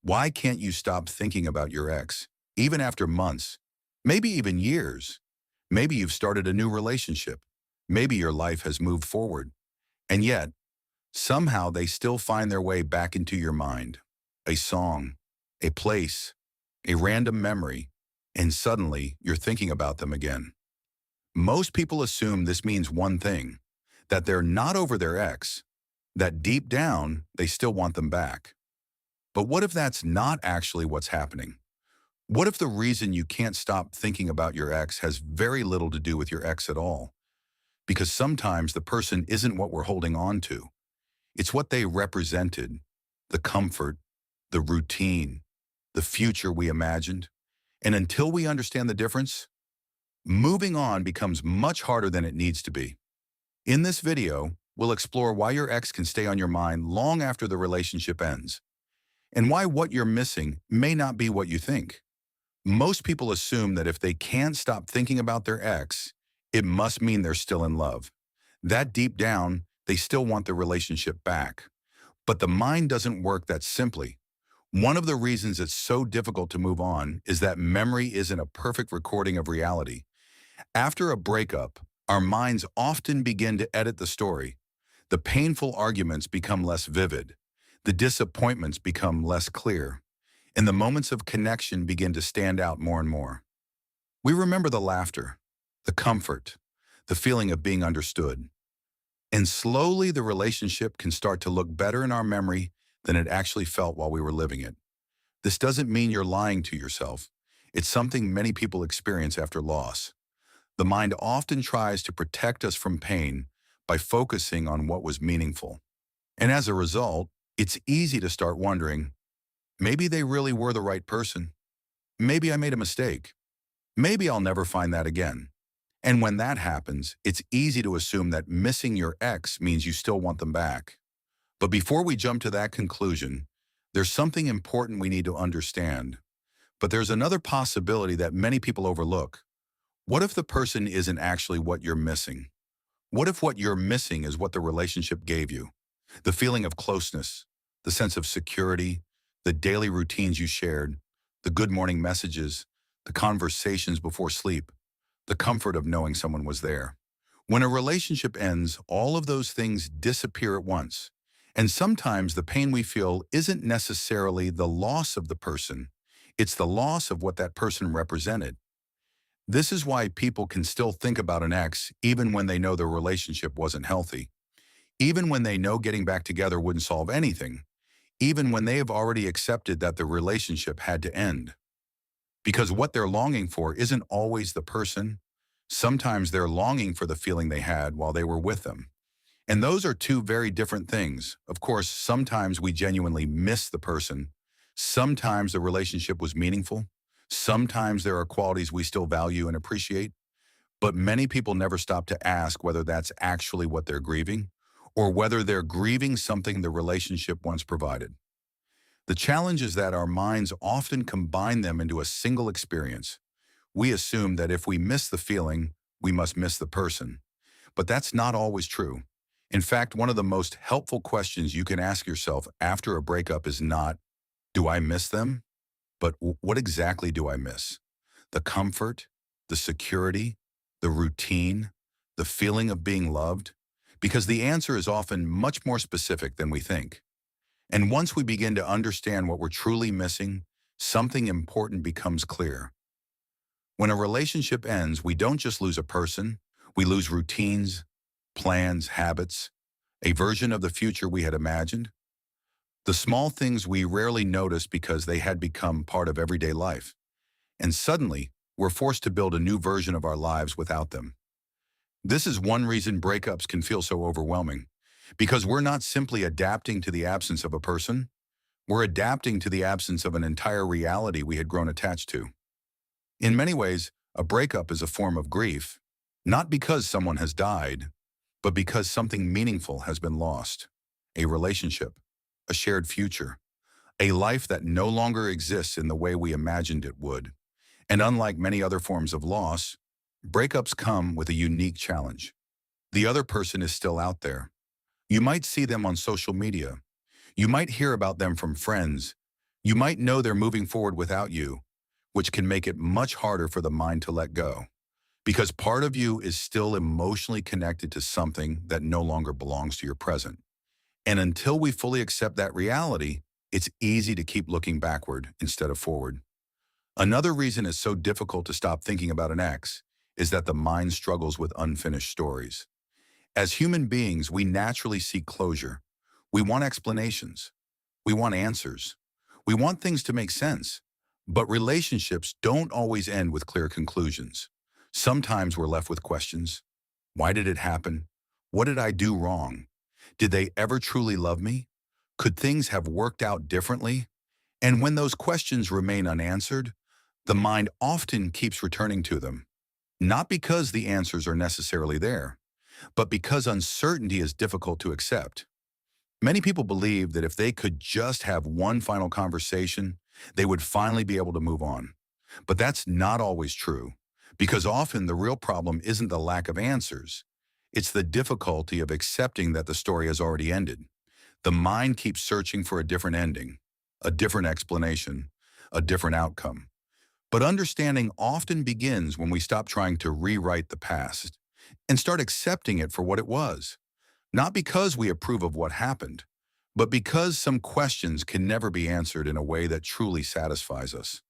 Why can't you stop thinking about your ex, even after months, maybe even years? Maybe you've started a new relationship. Maybe your life has moved forward. And yet, somehow they still find their way back into your mind. A song, a place, a random memory, and suddenly you're thinking about them again. Most people assume this means one thing, that they're not over their ex, that deep down they still want them back. But what if that's not actually what's happening? What if the reason you can't stop thinking about your ex has very little to do with your ex at all? Because sometimes the person isn't what we're holding on to. It's what they represented, the comfort, the routine, the future we imagined. And until we understand the difference, moving on becomes much harder than it needs to be. In this video, we'll explore why your ex can stay on your mind long after the relationship ends, and why what you're missing may not be what you think. Most people assume that if they can't stop thinking about their ex, it must mean they're still in love. That deep down, they still want the relationship back. But the mind doesn't work that simply. One of the reasons it's so difficult to move on is that memory isn't a perfect recording of reality. After a breakup, our minds often begin to edit the story. The painful arguments become less vivid. The disappointments become less clear. And the moments of connection begin to stand out more and more. We remember the laughter, the comfort, the feeling of being understood. And slowly the relationship can start to look better in our memory than it actually felt while we were living it. This doesn't mean you're lying to yourself. It's something many people experience after loss. The mind often tries to protect us from pain by focusing on what was meaningful. And as a result, it's easy to start wondering, maybe they really were the right person. Maybe I made a mistake. Maybe I'll never find that again. And when that happens, it's easy to assume that missing your ex means you still want them back. But before we jump to that conclusion, there's something important we need to understand. But there's another possibility that many people overlook. What if the person isn't actually what you're missing? What if what you're missing is what the relationship gave you? The feeling of closeness, the sense of security, the daily routines you shared, the good morning messages, the conversations before sleep, the comfort of knowing someone was there. When a relationship ends, all of those things disappear at once. And sometimes the pain we feel isn't necessarily the loss of the person. It's the loss of what that person represented. This is why people can still think about an ex even when they know their relationship wasn't healthy. Even when they know getting back together wouldn't solve anything. Even when they have already accepted that the relationship had to end. Because what they're longing for isn't always the person. Sometimes they're longing for the feeling they had while they were with them. And those are two very different things. Of course, sometimes we genuinely miss the person. Sometimes the relationship was meaningful. Sometimes there are qualities we still value and appreciate. But many people never stop to ask whether that's actually what they're grieving, or whether they're grieving something the relationship once provided. The challenge is that our minds often combine them into a single experience. We assume that if we miss the feeling, we must miss the person. But that's not always true. In fact, one of the most helpful questions you can ask yourself after a breakup is not, do I miss them? But what exactly do I miss? The comfort, the security, the routine, the feeling of being loved? Because the answer is often much more specific than we think. And once we begin to understand what we're truly missing, something important becomes clear. When a relationship ends, we don't just lose a person, we lose routines, plans, habits, a version of the future we had imagined. The small things we rarely notice because they had become part of everyday life. And suddenly, we're forced to build a new version of our lives without them. This is one reason breakups can feel so overwhelming, because we're not simply adapting to the absence of a person, we're adapting to the absence of an entire reality we had grown attached to. In many ways, a breakup is a form of grief, not because someone has died, but because something meaningful has been lost. A relationship, a shared future, a life that no longer exists in the way we imagined it would. And unlike many other forms of loss, breakups come with a unique challenge. The other person is still out there. You might see them on social media. You might hear about them from friends, You might know they're moving forward without you, which can make it much harder for the mind to let go, because part of you is still emotionally connected to something that no longer belongs to your present. And until we fully accept that reality, it's easy to keep looking backward instead of forward. Another reason it's so difficult to stop thinking about an ex is that the mind struggles with unfinished stories. As human beings, we naturally seek closure. We want explanations. We want answers. We want things to make sense. But relationships don't always end with clear conclusions. Sometimes we're left with questions. Why did it happen? What did I do wrong? Did they ever truly love me? Could things have worked out differently? And when those questions remain unanswered, the mind often keeps returning to them, not because the answers are necessarily there, but because uncertainty is difficult to accept. Many people believe that if they could just have one final conversation, they would finally be able to move on. But that's not always true, because often the real problem isn't the lack of answers. It's the difficulty of accepting that the story has already ended. The mind keeps searching for a different ending, a different explanation, a different outcome. But understanding often begins when we stop trying to rewrite the past and start accepting it for what it was. Not because we approve of what happened, but because some questions can never be answered in a way that truly satisfies us.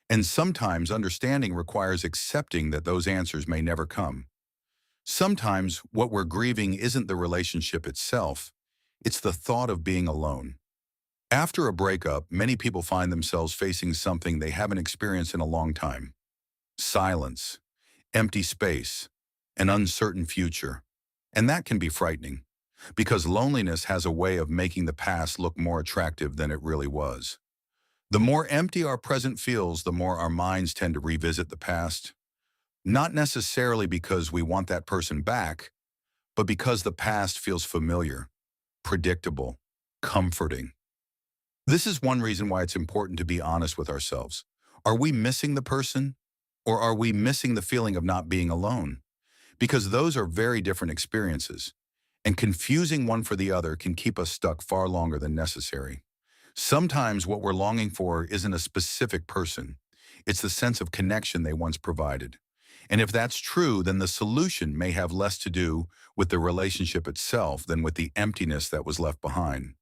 And sometimes understanding requires accepting that those answers may never come. Sometimes what we're grieving isn't the relationship itself, it's the thought of being alone. After a breakup, many people find themselves facing something they haven't experienced in a long time: silence, empty space, an uncertain future. And that can be frightening, because loneliness has a way of making the past look more attractive than it really was. The more empty our present feels, the more our minds tend to revisit the past, not necessarily because we want that person back, but because the past feels familiar, predictable, comforting. This is one reason why it's important to be honest with ourselves. Are we missing the person, or are we missing the feeling of not being alone? Because those are very different experiences, and confusing one for the other can keep us stuck far longer than necessary. Sometimes what we're longing for isn't a specific person. It's the sense of connection they once provided. And if that's true, then the solution may have less to do with the relationship itself than with the emptiness that was left behind.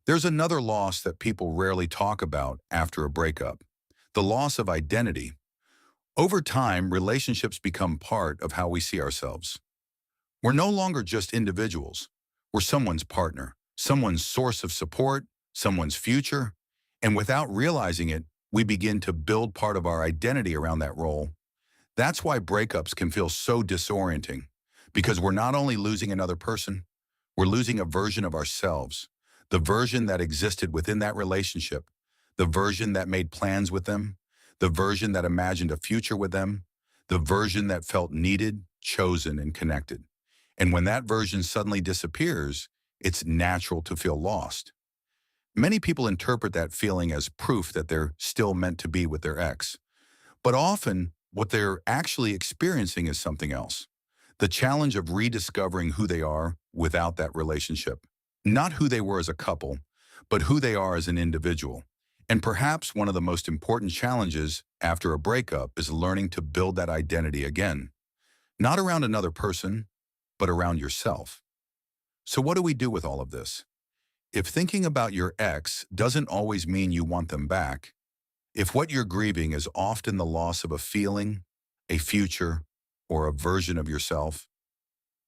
There's another loss that people rarely talk about after a breakup: the loss of identity. Over time, relationships become part of how we see ourselves. We're no longer just individuals. We're someone's partner, someone's source of support, someone's future. And without realizing it, we begin to build part of our identity around that role. That's why breakups can feel so disorienting, because we're not only losing another person, we're losing a version of ourselves, the version that existed within that relationship, the version that made plans with them, the version that imagined a future with them, the version that felt needed, chosen, and connected. And when that version suddenly disappears, it's natural to feel lost. Many people interpret that feeling as proof that they're still meant to be with their ex. But often, what they're actually experiencing is something else: the challenge of rediscovering who they are without that relationship. Not who they were as a couple, but who they are as an individual. And perhaps one of the most important challenges after a breakup is learning to build that identity again, not around another person, but around yourself. So what do we do with all of this? If thinking about your ex doesn't always mean you want them back, if what you're grieving is often the loss of a feeling, a future, or a version of yourself,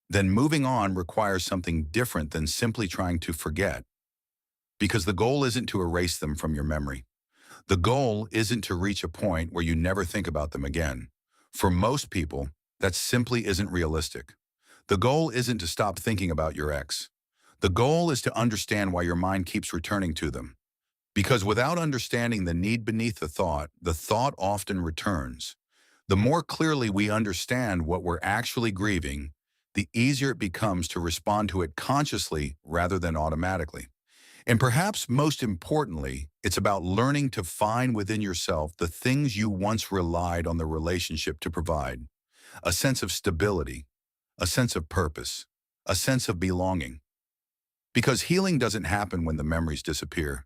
then moving on requires something different than simply trying to forget. Because the goal isn't to erase them from your memory. The goal isn't to reach a point where you never think about them again. For most people, that simply isn't realistic. The goal isn't to stop thinking about your ex. The goal is to understand why your mind keeps returning to them. Because without understanding the need beneath the thought often returns. The more clearly we understand what we're actually grieving, the easier it becomes to respond to it consciously rather than automatically. And perhaps most importantly, it's about learning to find within yourself the things you once relied on the relationship to provide: a sense of stability, a sense of purpose, a sense of belonging. Because healing doesn't happen when the memories disappear.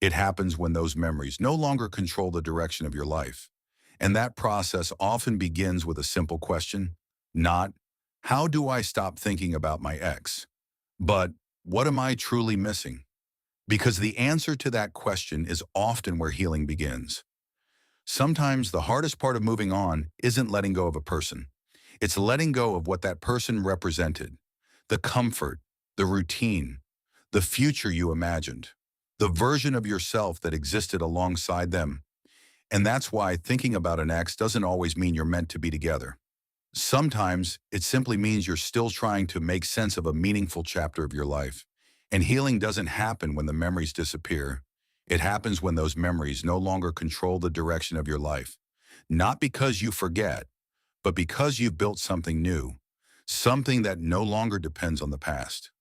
It happens when those memories no longer control the direction of your life. And that process often begins with a simple question, not, how do I stop thinking about my ex? But, what am I truly missing? Because the answer to that question is often where healing begins. Sometimes the hardest part of moving on isn't letting go of a person. It's letting go of what that person represented. The comfort, the routine, the future you imagined, the version of yourself that existed alongside them. And that's why thinking about an ex doesn't always mean you're meant to be together. Sometimes it simply means you're still trying to make sense of a meaningful chapter of your life. And healing doesn't happen when the memories disappear. It happens when those memories no longer control the direction of your life. Not because you forget, but because you've built something new, something that no longer depends on the past.